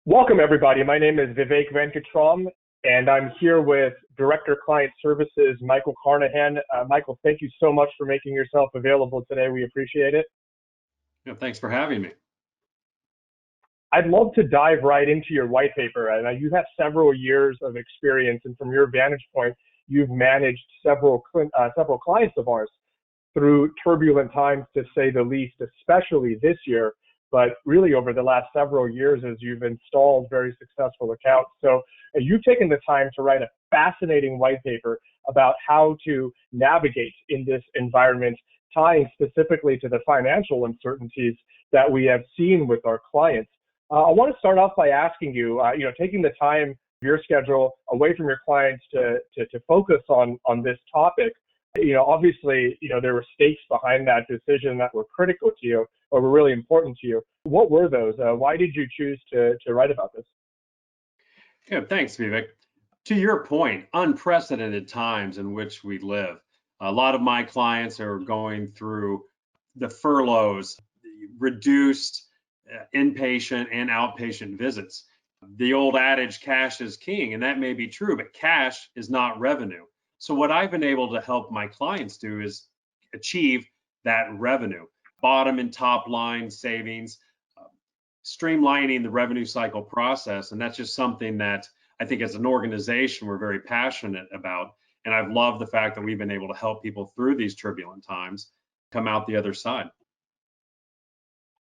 Welcome, everybody. My name is Vivek Venkatram, and I'm here with Director Client Services, Michael Carnahan. Michael, thank you so much for making yourself available today. We appreciate it. Yeah, thanks for having me. I'd love to dive right into your white paper. And you have several years of experience, and from your vantage point, you've managed several clients of ours through turbulent times, to say the least, especially this year, but really over the last several years as you've installed very successful accounts. So you've taken the time to write a fascinating white paper about how to navigate in this environment, tying specifically to the financial uncertainties that we have seen with our clients. I want to start off by asking you, taking the time, your schedule away from your clients to focus on this topic. Obviously, there were stakes behind that decision that were critical to you or were really important to you. What were those? Why did you choose to write about this? Yeah, thanks, Vivek. To your point, unprecedented times in which we live. A lot of my clients are going through the furloughs, reduced inpatient and outpatient visits. The old adage, cash is king, and that may be true, but cash is not revenue. So what I've been able to help my clients do is achieve that revenue, bottom and top line savings, streamlining the revenue cycle process. And that's just something that I think as an organization, we're very passionate about. And I've loved the fact that we've been able to help people through these turbulent times come out the other side.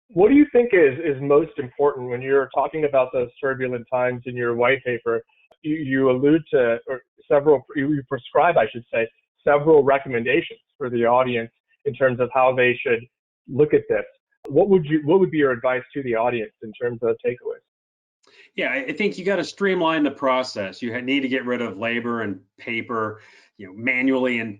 What do you think is most important when you're talking about those turbulent times in your white paper? You allude to you prescribe, I should say, several recommendations for the audience in terms of how they should look at this. What would be your advice to the audience in terms of takeaways? Yeah, I think you got to streamline the process. You need to get rid of labor and paper, manually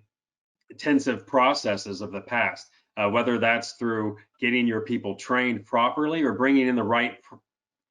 intensive processes of the past, whether that's through getting your people trained properly or bringing in the right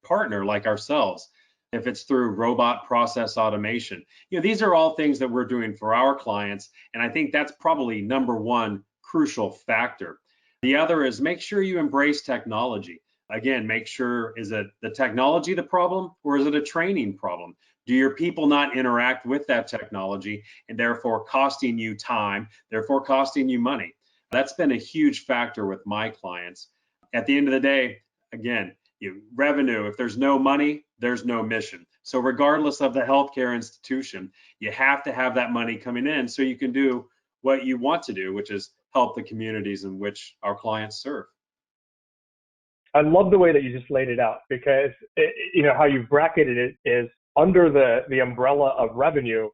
partner like ourselves. If it's through robot process automation, these are all things that we're doing for our clients. And I think that's probably number one crucial factor. The other is make sure you embrace technology. Again, make sure, is it the technology the problem or is it a training problem? Do your people not interact with that technology and therefore costing you time, therefore costing you money? That's been a huge factor with my clients. At the end of the day, again, revenue, if there's no money, there's no mission. So regardless of the healthcare institution, you have to have that money coming in so you can do what you want to do, which is help the communities in which our clients serve. I love the way that you just laid it out, because how you've bracketed it is under the umbrella of revenue.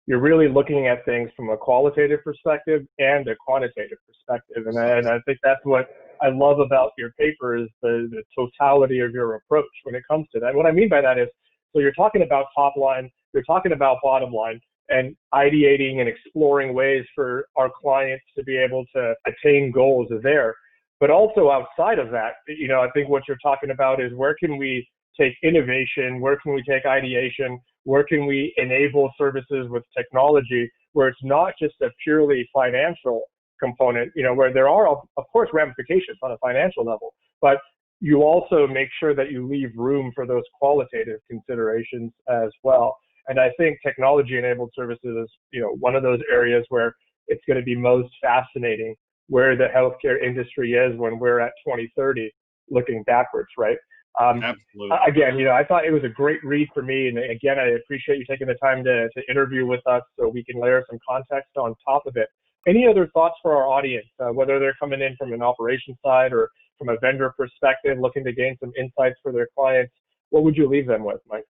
You're really looking at things from a qualitative perspective and a quantitative perspective. And I think that's what I love about your paper, is the totality of your approach when it comes to that. What I mean by that is, so you're talking about top line, you're talking about bottom line, and ideating and exploring ways for our clients to be able to attain goals there. But also outside of that, I think what you're talking about is, where can we take innovation? Where can we take ideation? Where can we enable services with technology where it's not just a purely financial component, where there are, of course, ramifications on a financial level, but you also make sure that you leave room for those qualitative considerations as well. And I think technology-enabled services is, one of those areas where it's going to be most fascinating, where the healthcare industry is when we're at 2030, looking backwards, right? Absolutely. Again, I thought it was a great read for me. And again, I appreciate you taking the time to interview with us so we can layer some context on top of it. Any other thoughts for our audience, whether they're coming in from an operations side or from a vendor perspective, looking to gain some insights for their clients? What would you leave them with, Mike?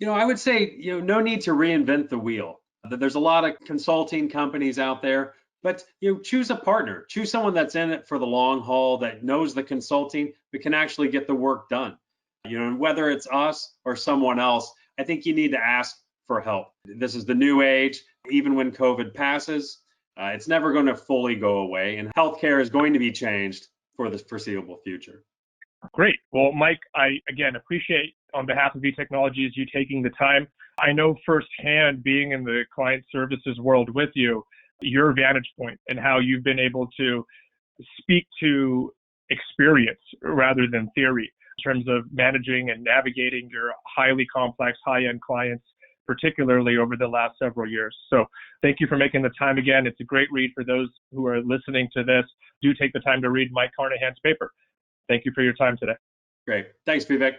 I would say, no need to reinvent the wheel. There's a lot of consulting companies out there, but choose a partner, choose someone that's in it for the long haul, that knows the consulting, but can actually get the work done. Whether it's us or someone else, I think you need to ask for help. This is the new age. Even when COVID passes, it's never going to fully go away, and healthcare is going to be changed for the foreseeable future. Great. Well, Mike, I again appreciate, on behalf of eTechnologies, you taking the time. I know firsthand, being in the client services world with you, your vantage point and how you've been able to speak to experience rather than theory. in terms of managing and navigating your highly complex, high-end clients, particularly over the last several years. So thank you for making the time again. It's a great read for those who are listening to this. Do take the time to read Mike Carnahan's paper. Thank you for your time today. Great. Thanks, Vivek.